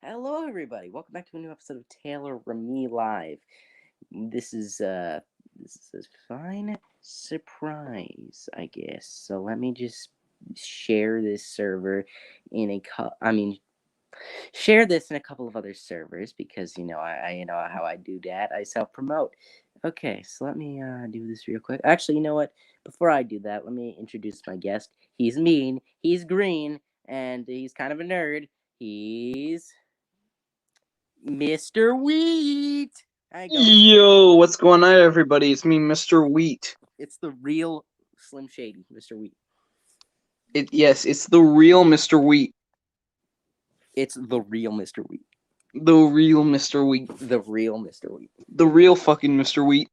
Hello, everybody. Welcome back to a new episode of Taylor Rammie Live. This is a fine surprise, I guess. So let me just share this server share this in a couple of other servers because I you know how I do that. I self promote. Okay, so let me do this real quick. Actually, you know what? Before I do that, let me introduce my guest. He's mean. He's green. And he's kind of a nerd. He's Mr. Wheat. Hi, Yo, what's going on, everybody? It's me, Mr. Wheat. It's the real Slim Shady, Mr. Wheat. Yes, it's the real Mr. Wheat. It's the real Mr. Wheat. The real Mr. Wheat. The real Mr. Wheat. The real fucking Mr. Wheat.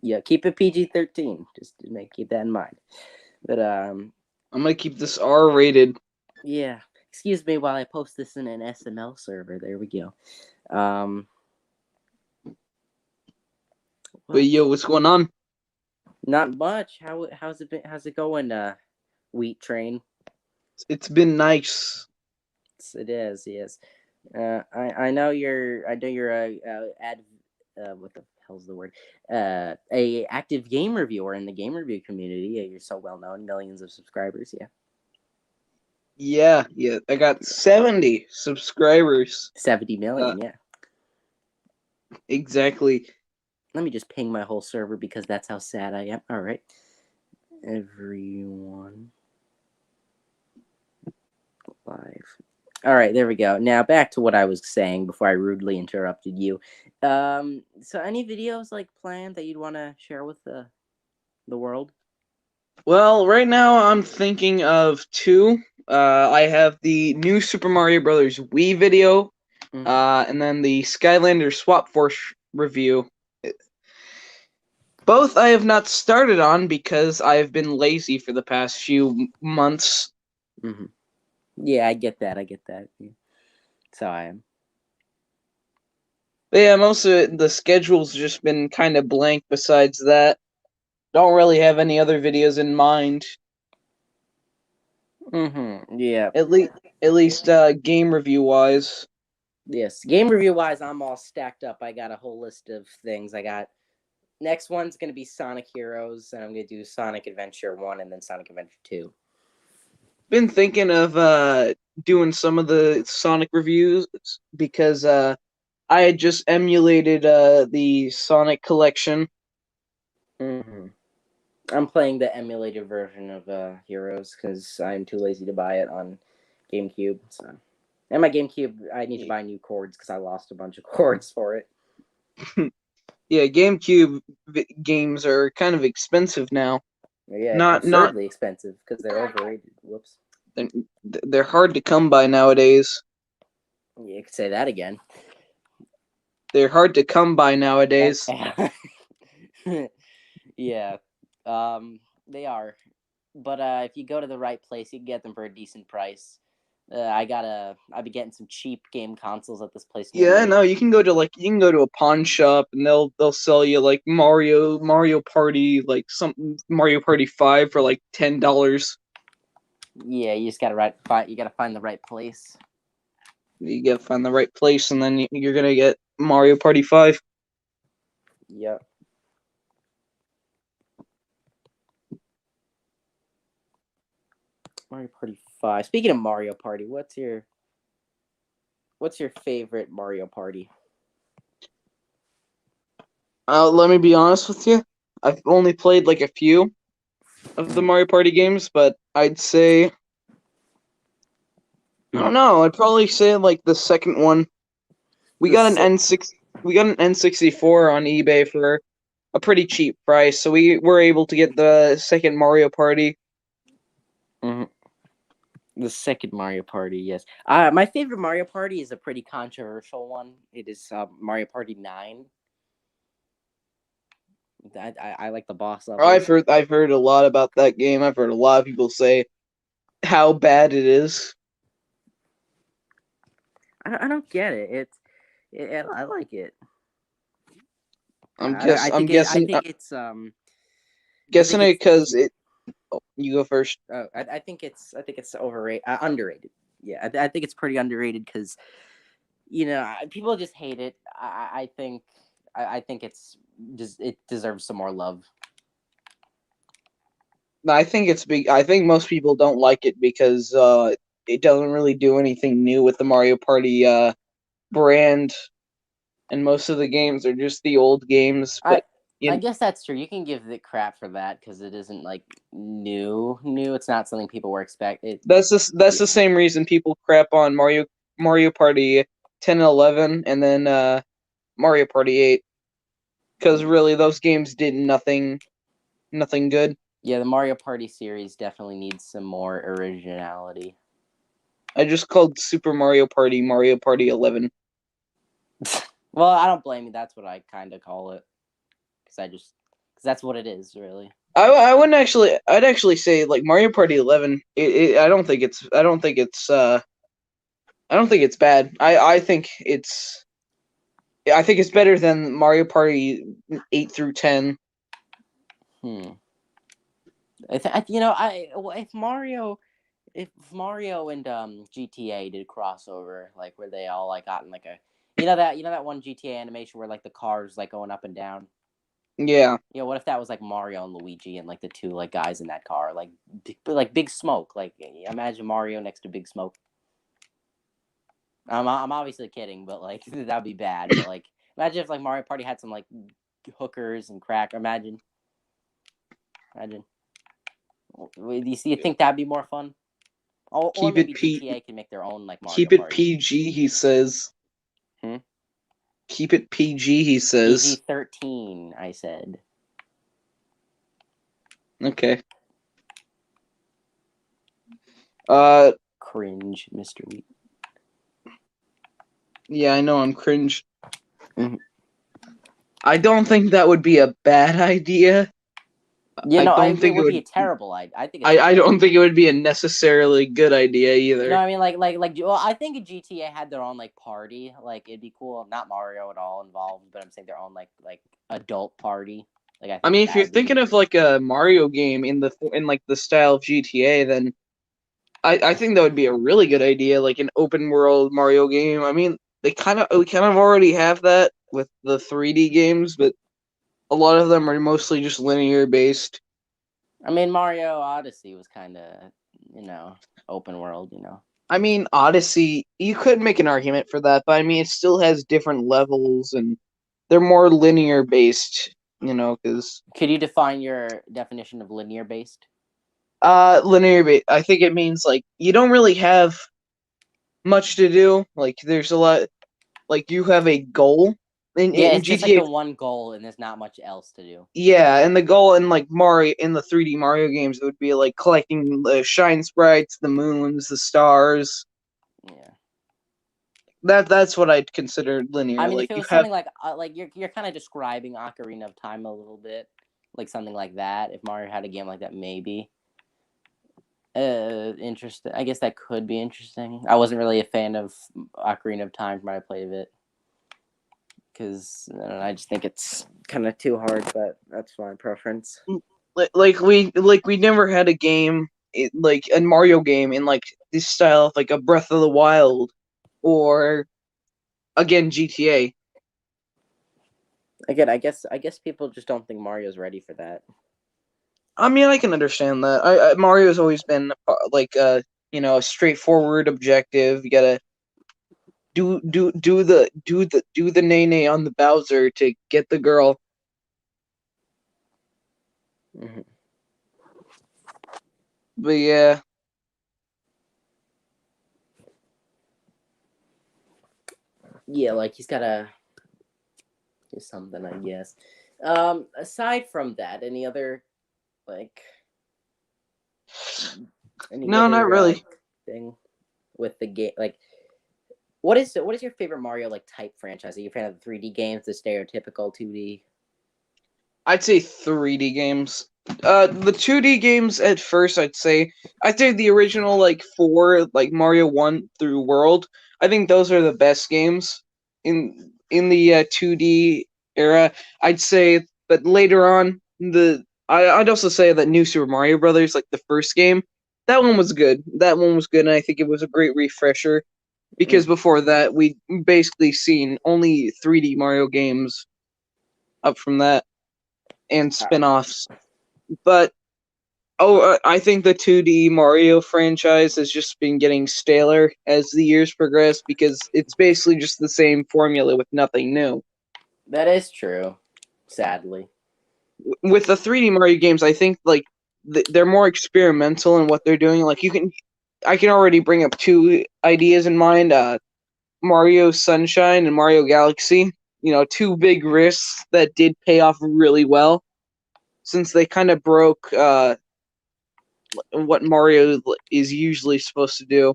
Yeah, keep it PG-13. Just keep that in mind. But I'm gonna keep this R-rated. Yeah. Excuse me while I post this in an SML server. There we go. But yo, what's going on? Not much. How's it been? How's it going, Wheat Train? It's been nice. It is, yes. I know you're what the hell's the word? A active game reviewer in the game review community. You're so well known, millions of subscribers. Yeah. I got 70 subscribers. 70 million. Yeah. Exactly. Let me just ping my whole server because that's how sad I am. All right, everyone. Live. All right, there we go. Now back to what I was saying before I rudely interrupted you. So any videos planned that you'd want to share with the world? Well, right now I'm thinking of two. I have the new Super Mario Brothers Wii video, and then the Skylander Swap Force review. Both I have not started on because I have been lazy for the past few months. Mm-hmm. Yeah, I get that. Yeah. So I am. But yeah, most of it, the schedule's just been kind of blank besides that. Don't really have any other videos in mind. Mm-hmm. Yeah. At least game review wise. Yes. Game review wise, I'm all stacked up. I got a whole list of things. I got next one's gonna be Sonic Heroes, and I'm gonna do Sonic Adventure 1 and then Sonic Adventure 2. Been thinking of doing some of the Sonic reviews because I had just emulated the Sonic collection. Mm-hmm. I'm playing the emulated version of Heroes because I'm too lazy to buy it on GameCube. So, and my GameCube, I need to buy new cords because I lost a bunch of cords for it. Yeah, GameCube games are kind of expensive now. Yeah, absurdly expensive because they're overrated. Whoops. They're hard to come by nowadays. Yeah, you could say that again. They're hard to come by nowadays. Yeah, they are. But if you go to the right place, you can get them for a decent price. I've been getting some cheap game consoles at this place. Yeah, no, you can go to a pawn shop and they'll sell you like Mario Party, like some Mario Party 5 for like $10. Yeah, you just gotta find the right place. You gotta find the right place, and then you're gonna get Mario Party 5. Yep. Mario Party 5. Speaking of Mario Party, what's your favorite Mario Party? Let me be honest with you. I've only played like a few of the Mario Party games, but I'd say I don't know. I'd probably say like the second one. We got an N64 on eBay for a pretty cheap price, so we were able to get the second Mario Party. Mm-hmm. The second Mario Party, yes. My favorite Mario Party is a pretty controversial one. It is Mario Party 9. I like the boss level. I've heard a lot about that game. I've heard a lot of people say how bad it is. I don't get it. I like it. I'm guessing because it. Oh, you go first. I think it's overrated, underrated. Yeah, I think it's pretty underrated because people just hate it. I think it deserves some more love. I think it's big. I think most people don't like it because it doesn't really do anything new with the Mario Party brand, and most of the games are just the old games. But I guess that's true. You can give it crap for that because it isn't like new. It's not something people were expecting. That's the same reason people crap on Mario Party 10 and 11, and then Mario Party 8, because really those games did nothing good. Yeah, the Mario Party series definitely needs some more originality. I just called Super Mario Party 11. Well, I don't blame you. That's what I kind of call it, because that's what it is, really. I wouldn't actually. I'd actually say like Mario Party 11. I don't think it's. I don't think it's bad. I think it's. I think it's better than Mario Party 8 through 10. If Mario and GTA did crossover, like where they all like got in like a, that one GTA animation where like the cars like going up and down. Yeah. What if that was like Mario and Luigi and like the two like guys in that car, like Big Smoke, like imagine Mario next to Big Smoke. I'm obviously kidding, but like that'd be bad. But like imagine if like Mario Party had some like hookers and crack. Imagine. Do you think that'd be more fun? Or maybe GTA can make their own like Mario Keep it Party. PG, he says. Keep it PG, he says. PG-13, I said. Okay. Cringe, Mr. Wheat. Yeah, I know I'm cringe. Mm-hmm. I don't think that would be a bad idea. It would be a terrible idea. I don't think it would be a necessarily good idea either. You know what I mean? Well, I think GTA had their own like party. Like it'd be cool. Not Mario at all involved, but I'm saying their own like adult party. Like I mean, if you're thinking of like a Mario game in like the style of GTA, then I think that would be a really good idea, like an open world Mario game. I mean, we kind of already have that with the 3D games, but a lot of them are mostly just linear based. I mean, Mario Odyssey was kind of, open world, I mean, Odyssey, you could make an argument for that, but I mean, it still has different levels and they're more linear based, because... Could you define your definition of linear based? Linear based, I think it means, like, you don't really have much to do. Like, there's a lot, like, you have a goal. It's just like the one goal, and there's not much else to do. Yeah, and the goal in like Mario, in the 3D Mario games, it would be like collecting the shine sprites, the moons, the stars. Yeah, that's what I'd consider linear. I mean, like, if it was something like you're kind of describing Ocarina of Time a little bit, like something like that. If Mario had a game like that, maybe. Interesting. I guess that could be interesting. I wasn't really a fan of Ocarina of Time when I played it. Because I just think it's kind of too hard, but that's my preference. Like we never had a game, like a Mario game in like this style of like a Breath of the Wild, or again GTA. Again, I guess people just don't think Mario's ready for that. I mean, I can understand that. Mario's always been like a straightforward objective. You gotta do the nay on the Bowser to get the girl. Mm-hmm. But yeah. Yeah, like he's gotta do something, I guess. Aside from that, any other like No, not really. Thing with the game, like what is your favorite Mario like type franchise? Are you a fan of the 3D games, the stereotypical 2D? I'd say 3D games. The 2D games at first, I'd say the original like 4, like Mario 1 through World. I think those are the best games in the 2D era. I'd say, but later on, I'd also say that New Super Mario Brothers, like the first game, that one was good. That one was good, and I think it was a great refresher because before that we basically seen only 3D Mario games up from that and spin-offs. But I think the 2D Mario franchise has just been getting staler as the years progress because it's basically just the same formula with nothing new. That is true, sadly. With the 3D Mario games, I think like they're more experimental in what they're doing. Like I can already bring up two ideas in mind: Mario Sunshine and Mario Galaxy. You know, two big risks that did pay off really well, since they kind of broke what Mario is usually supposed to do.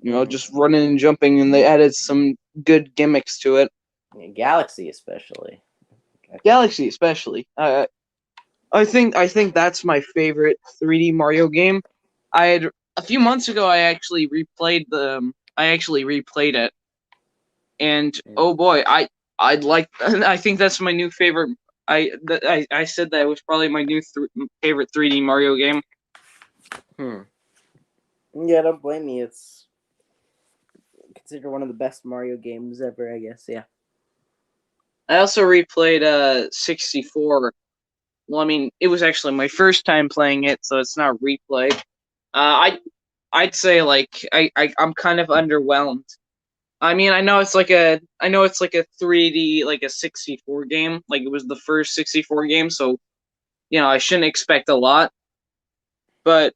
You know, just running and jumping, and they added some good gimmicks to it. Yeah, Galaxy especially. Galaxy especially. I think that's my favorite 3D Mario game. I had a few months ago. I actually replayed it, and oh boy, I'd like. I think that's my new favorite. I said that it was probably my new favorite 3D Mario game. Yeah, don't blame me. It's considered one of the best Mario games ever, I guess. Yeah. I also replayed 64. Well, I mean, it was actually my first time playing it, so it's not replay. I'd say like I'm kind of underwhelmed. I mean, I know it's like a 3D, like a 64 game. Like it was the first 64 game, so you know I shouldn't expect a lot. But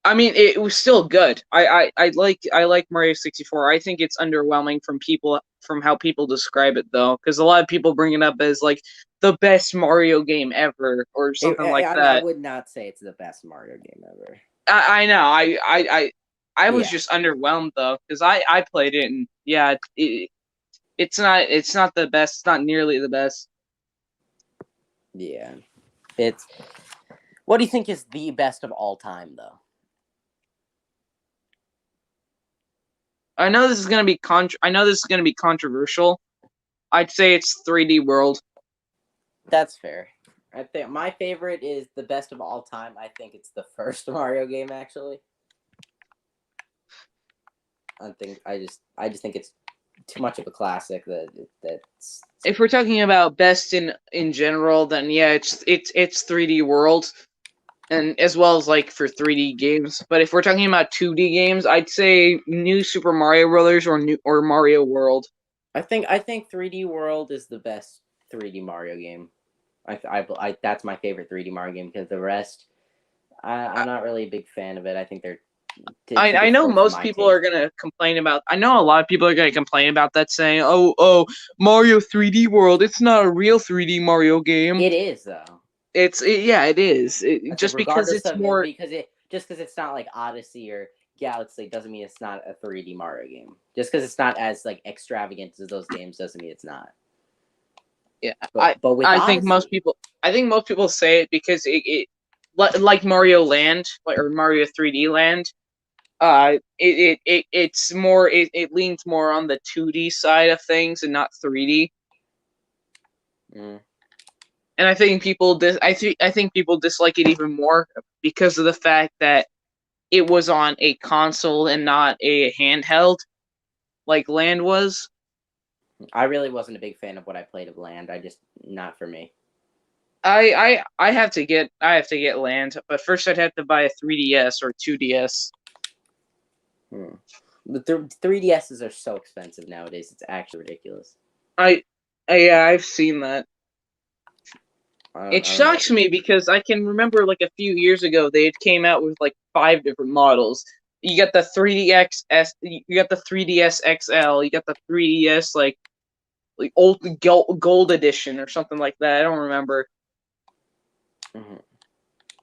I mean, it was still good. I like Mario 64. I think it's underwhelming from how people describe it though, because a lot of people bring it up as like the best Mario game ever or something like that. I would not say it's the best Mario game ever. I know. I was just underwhelmed though because I played it and yeah, it's not the best. It's not nearly the best. Yeah, it's. What do you think is the best of all time though? I know this is gonna be controversial. I'd say it's 3D World. That's fair. I think my favorite is the best of all time. I think it's the first Mario game actually. I just think it's too much of a classic that's. If we're talking about best in general, then yeah, it's 3D World, and as well as like for 3D games. But if we're talking about 2D games, I'd say New Super Mario Brothers or Mario World. I think 3D World is the best 3D Mario game. I that's my favorite 3D Mario game because the rest, I'm not really a big fan of it. I think they're. I know most people are gonna complain about. I know a lot of people are gonna complain about that, saying, "Oh, Mario 3D World. It's not a real 3D Mario game." It is though. It is. Just because it's more just because it's not like Odyssey or Galaxy doesn't mean it's not a 3D Mario game. Just because it's not as like extravagant as those games doesn't mean it's not. Yeah, but with I Odyssey, think most people say it because it like Mario Land or Mario 3D Land. It's more it leans more on the 2D side of things and not 3D. And I think people I think people dislike it even more because of the fact that it was on a console and not a handheld like Land was. I really wasn't a big fan of what I played of Land. Not for me. I have to get Land, but first I'd have to buy a 3DS or 2DS. The 3DSs are so expensive nowadays. It's actually ridiculous. Yeah, I've seen that. It shocks me because I can remember like a few years ago they had came out with like 5 different models. You got the 3DS, you got the 3DS XL, you got the 3DS like old gold edition or something like that. I don't remember.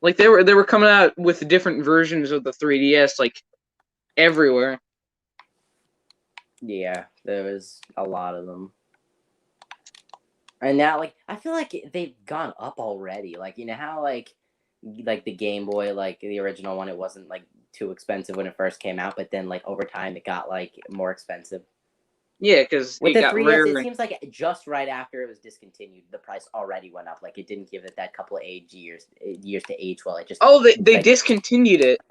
Like they were coming out with different versions of the 3DS like everywhere. Yeah, there was a lot of them. And now, like, I feel like they've gone up already. Like, you know how, like the Game Boy, like, the original one, it wasn't, like, too expensive when it first came out, but then, like, over time, it got, like, more expensive. Yeah, because With it the got 3DS, rare. it seems like just right after it was discontinued, the price already went up. Like it didn't give it that couple of years to age well. It just They like, discontinued it.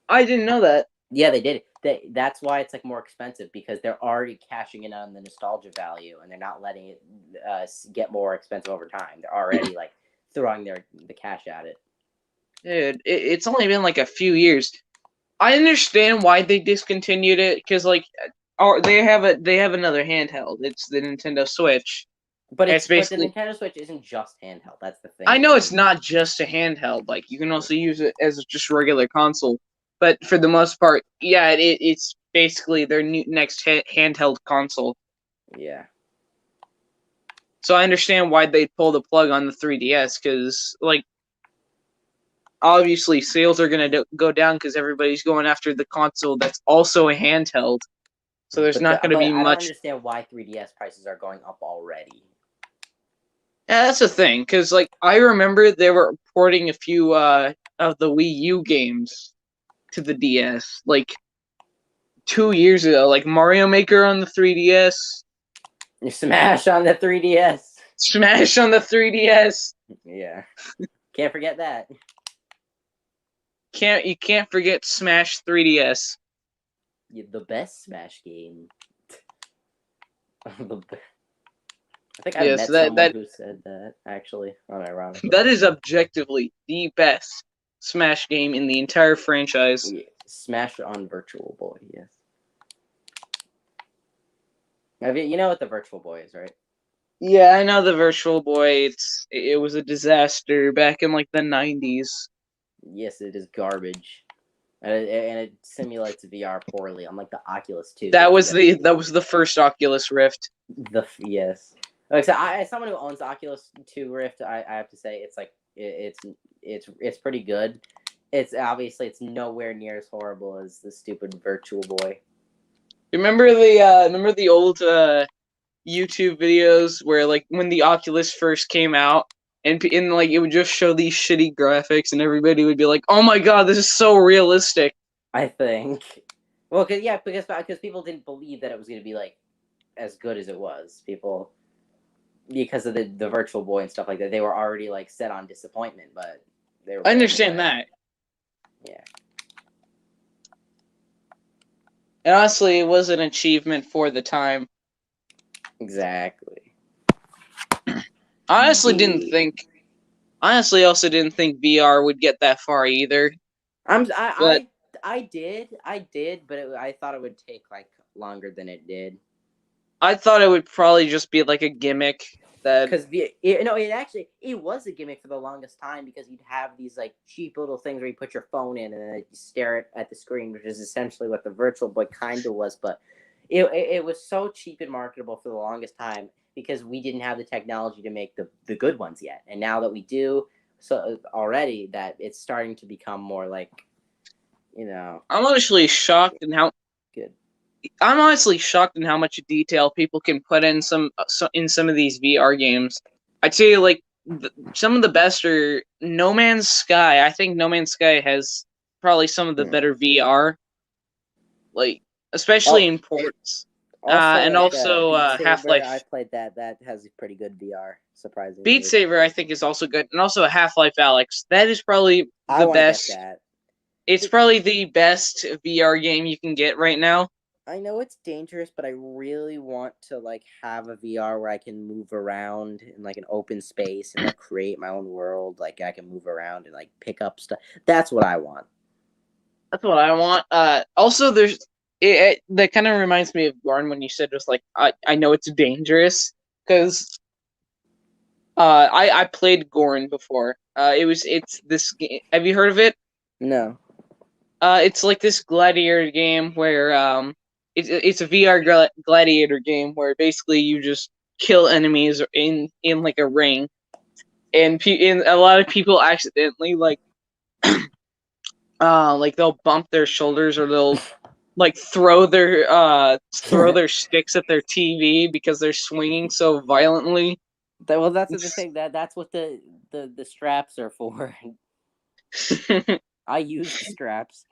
I didn't know that. yeah, they did. That's why it's like more expensive because they're already cashing in on the nostalgia value and they're not letting it get more expensive over time. They're already like throwing the cash at it. Dude, it's only been like a few years. I understand why they discontinued it because like, they have another handheld. It's the Nintendo Switch. But And it's the basically. Nintendo Switch isn't just handheld. That's the I thing. know it's not just a handheld. Like you can also use it as just a regular console. But for the most part, yeah, it's basically their next handheld console. Yeah. So I understand why they pull the plug on the 3DS because, like, obviously sales are gonna go down because everybody's going after the console that's also a handheld. So there's not going to But be I don't much. understand why 3DS prices are going up already. Yeah, that's the thing because, like, I remember they were porting a few of the Wii U games to the DS, like 2 years ago, like Mario Maker on the 3DS, Smash on the 3DS. Smash on the 3DS. Yeah. Can't forget that. You can't forget Smash 3DS. Yeah, the best Smash game. I think I Yes, met someone who said that, actually. Unironically. that is objectively the best Smash game in the entire franchise. Yeah. Smash on Virtual Boy, yes. You know what the Virtual Boy is, right? Yeah, I know the Virtual Boy. It was a disaster back in like the 90s. Yes, it is garbage. And it simulates VR poorly, unlike the Oculus 2. That was the first Oculus Rift. Yes. Like so as someone who owns the Oculus 2 Rift, I have to say it's like it's pretty good. It's obviously it's nowhere near as horrible as the stupid Virtual Boy. Remember the old YouTube videos where, like, when the Oculus first came out and like it would just show these shitty graphics and everybody would be like, "Oh my god, this is so realistic." I think. Well, because people didn't believe that it was going to be like as good as it was. People, because of the Virtual Boy and stuff like that, they were already like set on disappointment. But they were. I understand that. Yeah. And honestly, it was an achievement for the time. Exactly. I honestly also didn't think VR would get that far either. I did, but I thought it would take like longer than it did. I thought it would probably just be like a gimmick because it was a gimmick for the longest time because you'd have these like cheap little things where you put your phone in and then you stare at the screen, which is essentially what the Virtual Boy kind of was, but it was so cheap and marketable for the longest time because we didn't have the technology to make the good ones yet, and now that we do, so already that it's starting to become more like, I'm honestly shocked in how good. I'm honestly shocked in how much detail people can put in some of these VR games. I'd say like some of the best are No Man's Sky. I think No Man's Sky has probably some of the better VR, like especially in ports. And also Half-Life. I played that. That has pretty good VR, surprisingly. Beat Saber, I think, is also good, and also Half-Life Alyx. That is probably the best. Get that. It's probably the best VR game you can get right now. I know it's dangerous, but I really want to like have a VR where I can move around in like an open space and like create my own world. Like I can move around and like pick up stuff. That's what I want. That's what I want. Also, that kind of reminds me of Gorn when you said just like I know it's dangerous because I played Gorn before. It's this game. Have you heard of it? No. It's like this gladiator game where it's a VR gladiator game where basically you just kill enemies in like a ring, and a lot of people accidentally like they'll bump their shoulders or they'll like throw their sticks at their TV because they're swinging so violently. Well, that's the thing. That's what the straps are for. I use the straps.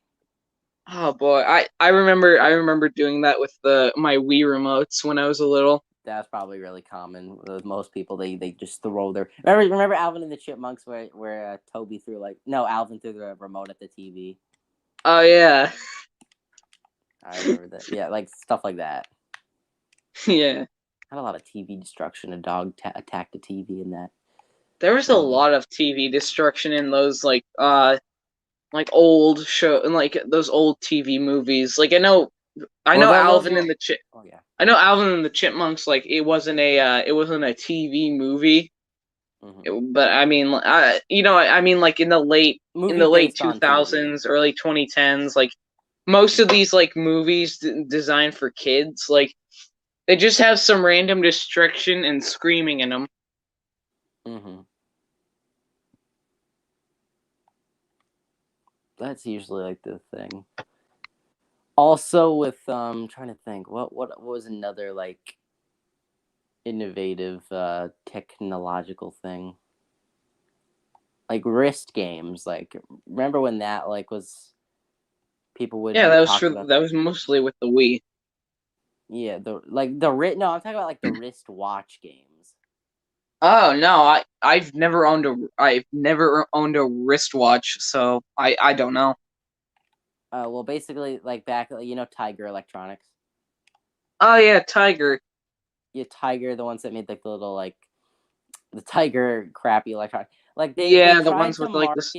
Oh boy, I remember doing that with my Wii remotes when I was a little. That's probably really common with most people. They just throw their. Remember Alvin and the Chipmunks where Toby threw Alvin threw the remote at the TV. Oh yeah, I remember that. Yeah, like stuff like that. yeah. Had a lot of TV destruction. A dog attacked a TV in that. There was a lot of TV destruction in those old show and like those old TV movies. Like I know Those Alvin were. and the Chip. Oh yeah. I know Alvin and the Chipmunks. Like it wasn't a TV movie. But I mean, I mean, like in the late Movie based on TV. 2000s, early 2010s, like most of these like movies designed for kids, like they just have some random destruction and screaming in them. That's usually like the thing. Also, with trying to think, what was another like innovative technological thing? Like wrist games. Like remember when that like was people would Yeah, talk about that was mostly with the Wii. yeah the wrist. No, I'm talking about like the wristwatch games. Oh no, I've never owned a wristwatch, so I don't know. Well, basically like back Tiger Electronics. Oh yeah, Tiger. Yeah, Tiger, the ones that made like the little like the Tiger crappy electronic. Like they Yeah, the tried ones to with like this.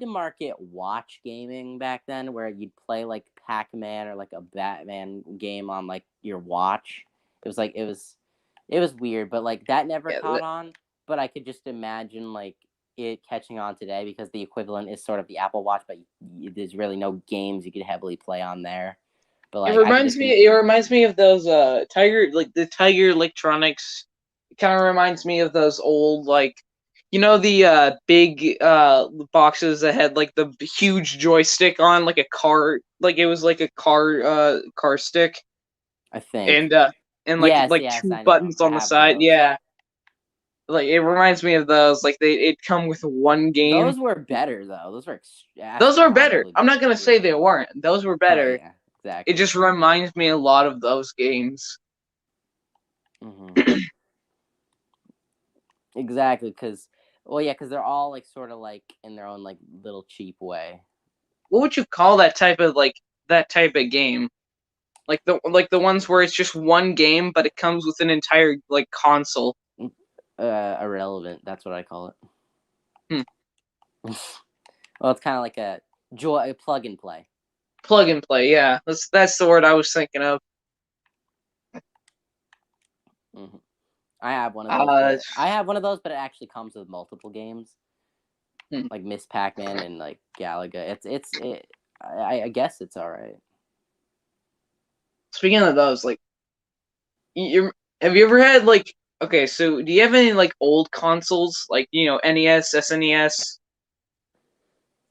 market watch gaming back then where you'd play like Pac-Man or like a Batman game on like your watch. It was like it was weird, but like that never Yeah, caught on. But I could just imagine like it catching on today because the equivalent is sort of the Apple Watch, but there's really no games you could heavily play on there. But it like I could reminds just me. It reminds me of those Tiger, like the Tiger Electronics. It kind of reminds me of those old like, the big boxes that had like the huge joystick on, like a car, like it was like a car stick, I think. and like Yes, two I know. buttons I on the have one of side. those. Yeah, like it reminds me of those. Like it come with one game. Those were better though. Those were Those are better. astronomically I'm better. not gonna say Yeah. they weren't. Those were Oh better. yeah, It exactly. just reminds me a lot of those games. Exactly, because because they're all like sort of like in their own like little cheap way. What would you call that type of game? Like the ones where it's just one game, but it comes with an entire like console. Irrelevant. That's what I call it. Hmm. Well, it's kind of like a plug and play. Plug and play, yeah. That's the word I was thinking of. I have one of those. But it actually comes with multiple games, like Miss Pac-Man and like Galaga. I guess it's all right. Speaking of those, like, have you ever had like? Okay, so do you have any like old consoles, like NES, SNES?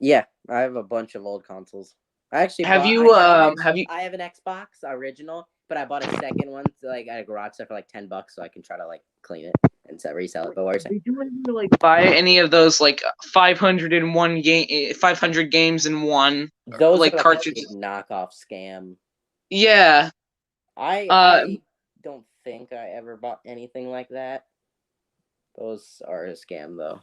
Yeah, I have a bunch of old consoles. I actually Have bought. you I have an Xbox original, but I bought a second one like at a garage sale for like $10, so I can try to like clean it and resell it. But what are you saying? Did you ever like buy any of those like 500 games in one, Those like are like a big cartridges? knockoff scam. Yeah. I don't think I ever bought anything like that. Those are a scam though.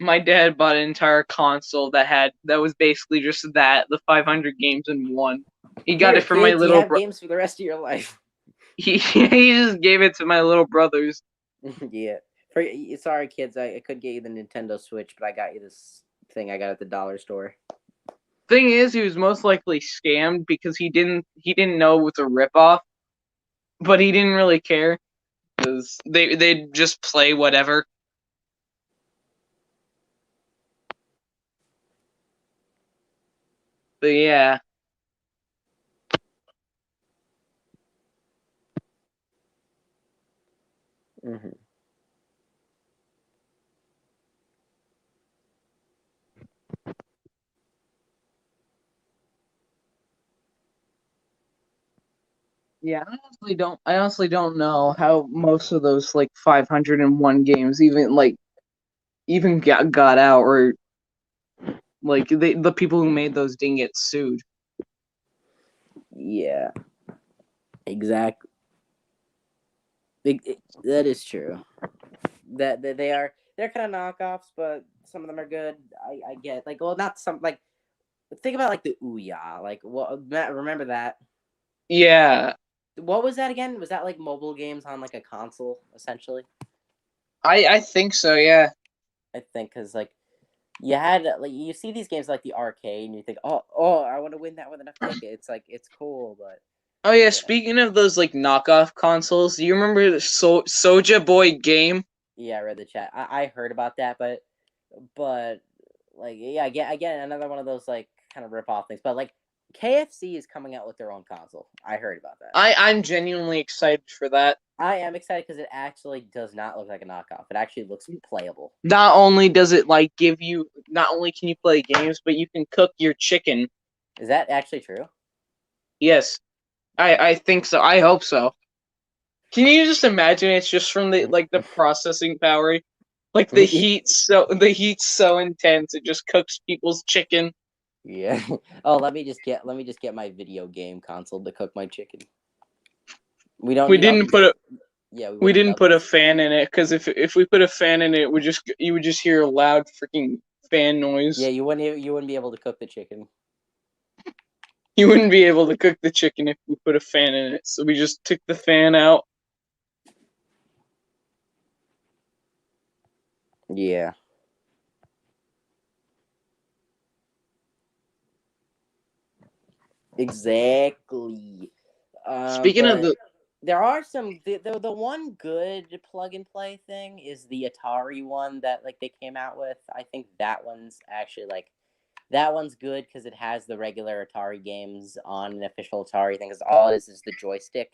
My dad bought an entire console that was basically just the 500 games in one. He got it from my kids, you little have games for the rest of your life. he just gave it to my little brothers. Yeah. Sorry, kids. I could get you the Nintendo Switch, but I got you this thing I got at the dollar store. Thing is, he was most likely scammed because he didn't know it was a ripoff, but he didn't really care because they just play whatever. But yeah. Yeah, I honestly don't know how most of those like 501 games even got out, or like the people who made those didn't get sued. Yeah, exactly. That is true. That they're kind of knockoffs, but some of them are good. I get like, well, not some like, think about like the Ouya, like what, remember that? Yeah, What was that again? Was that like mobile games on like a console essentially? I think so. Yeah. I think because like you had like you see these games like the arcade and you think, oh, I want to win that with enough tickets. It's like it's cool, but Oh yeah. yeah, Speaking of those like knockoff consoles, do you remember the Soja Boy game? yeah. I read the chat. I heard about that, but like yeah, I get another one of those like kind of rip off things. But like KFC is coming out with their own console. I heard about that. I'm genuinely excited for that. I am excited because it actually does not look like a knockoff. It actually looks playable. Not only does it like give you, not only can you play games, but you can cook your chicken. Is that actually true? Yes, I think so. I hope so. Can you just imagine? It's just from the processing power, like the heat's so intense it just cooks people's chicken. Yeah. Oh, let me just get my video game console to cook my chicken. We don't We need all didn't these. put a Yeah, we we wouldn't need didn't all put a these. fan in it because if we put a fan in it, you would just hear a loud freaking fan Yeah, noise. you wouldn't be able to cook the chicken. You wouldn't be able to cook the chicken if we put a fan in it. So we just took the fan out. Yeah. Exactly. Speaking of But the there are some the one good plug and play thing is the Atari one that like they came out with. I think that one's actually like that one's good because it has the regular Atari games on an official Atari thing. Because all it is the joystick.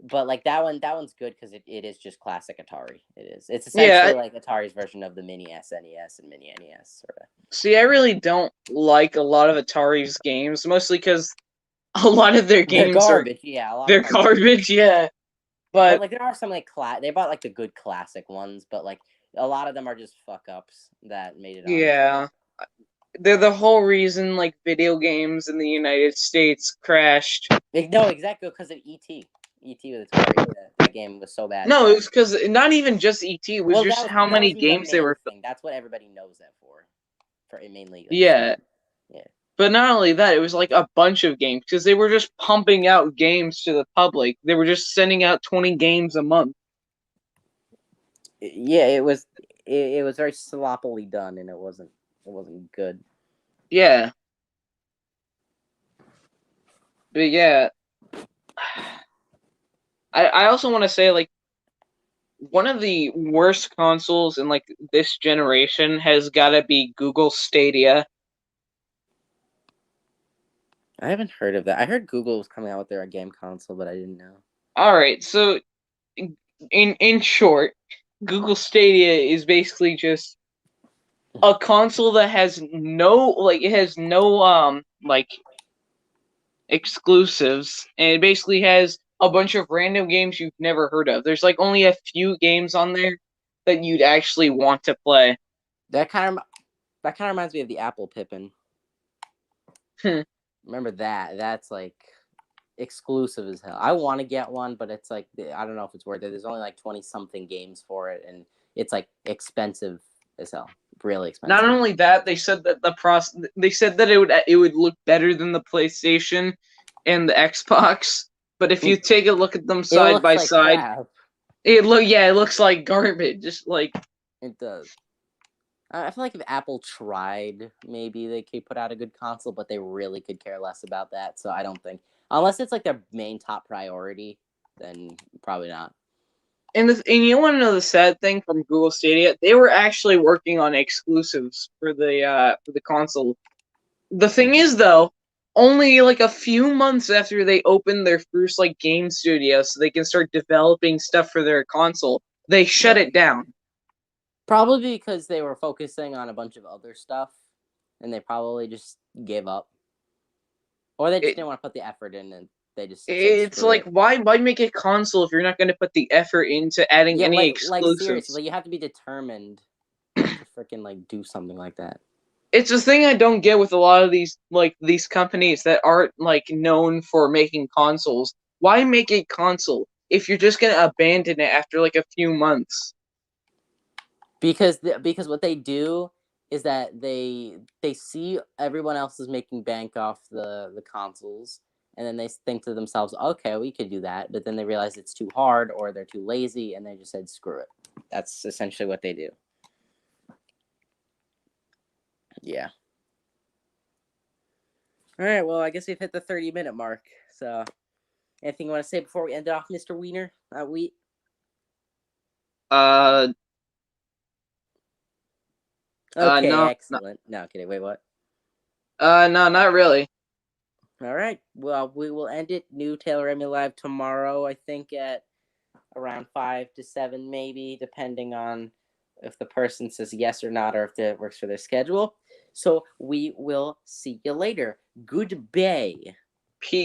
But like that one's good because it is just classic Atari. It is. It's yeah, essentially like Atari's version of the mini SNES and mini NES sort of. see, I really don't like a lot of Atari's games, mostly because a lot of their They're games are garbage. Yeah, a lot of they're them are garbage. garbage. Yeah, But but like there are some like they bought like the good classic ones, but like a lot of them are just fuck ups that made it onto. yeah, they're the whole reason like video games in the United States crashed. No, exactly because of ET. ET with Atari. That game was so bad it No, it was crashed. because not even just ET. It was Well, just how that many was the games they main were. thing. That's what everybody knows that for it mainly like Yeah, selling. Yeah. but not only that, it was like a bunch of games because they were just pumping out games to the public. They were just sending out 20 games a month. Yeah, it was very sloppily done, and it wasn't good. Yeah, but yeah, I also want to say like one of the worst consoles in like this generation has got to be Google Stadia. I haven't heard of that. I heard Google was coming out with their game console, but I didn't know. All right, so in short, Google Stadia is basically just a console that has no like exclusives, and it basically has a bunch of random games you've never heard of. There's like only a few games on there that you'd actually want to play. That kind of reminds me of the Apple Pippin. Hmm. Remember that? That's like exclusive as hell. I want to get one, but it's like I don't know if it's worth it. There's only like 20 something games for it, and it's like expensive as hell. Really Not expensive. only that, they said that it would look better than the PlayStation and the Xbox. But if you take a look at them It side looks by like side, crap. it looks like garbage. Just like It does. I feel like if Apple tried, maybe they could put out a good console, but they really could care less about that. So I don't think, unless it's like their main top priority, then probably not. and you want to know the sad thing from Google Stadia? They were actually working on exclusives for the console. The thing is though, only like a few months after they opened their first like game studio so they can start developing stuff for their console, they shut Yeah. it down. Probably because they were focusing on a bunch of other stuff, and they probably just gave up, or they just It, didn't want to put the effort in, and they just said it's screw like it. why make a console if you're not going to put the effort into adding Yeah, any like seriously, exclusives? like you have to be determined to freaking like do something like that. It's a thing I don't get with a lot of these companies that aren't known for making consoles. Why make a console if you're just gonna abandon it after a few months? Because what they do is that they see everyone else is making bank off the consoles, and then they think to themselves, okay, we could do that, but then they realize it's too hard or they're too lazy, and they just said screw it. That's essentially what they do. Yeah. All right, well, I guess we've hit the 30-minute mark. So anything you want to say before we end it off, Mr. Wiener? Wheat? Uh, Okay, no, excellent. No, kidding. Wait, what? no, not really. All right. Well, we will end it. New Taylor Rammie Live tomorrow, I think, at around 5 to 7, maybe, depending on if the person says yes or not, or if it works for their schedule. So we will see you later. Goodbye. Peace.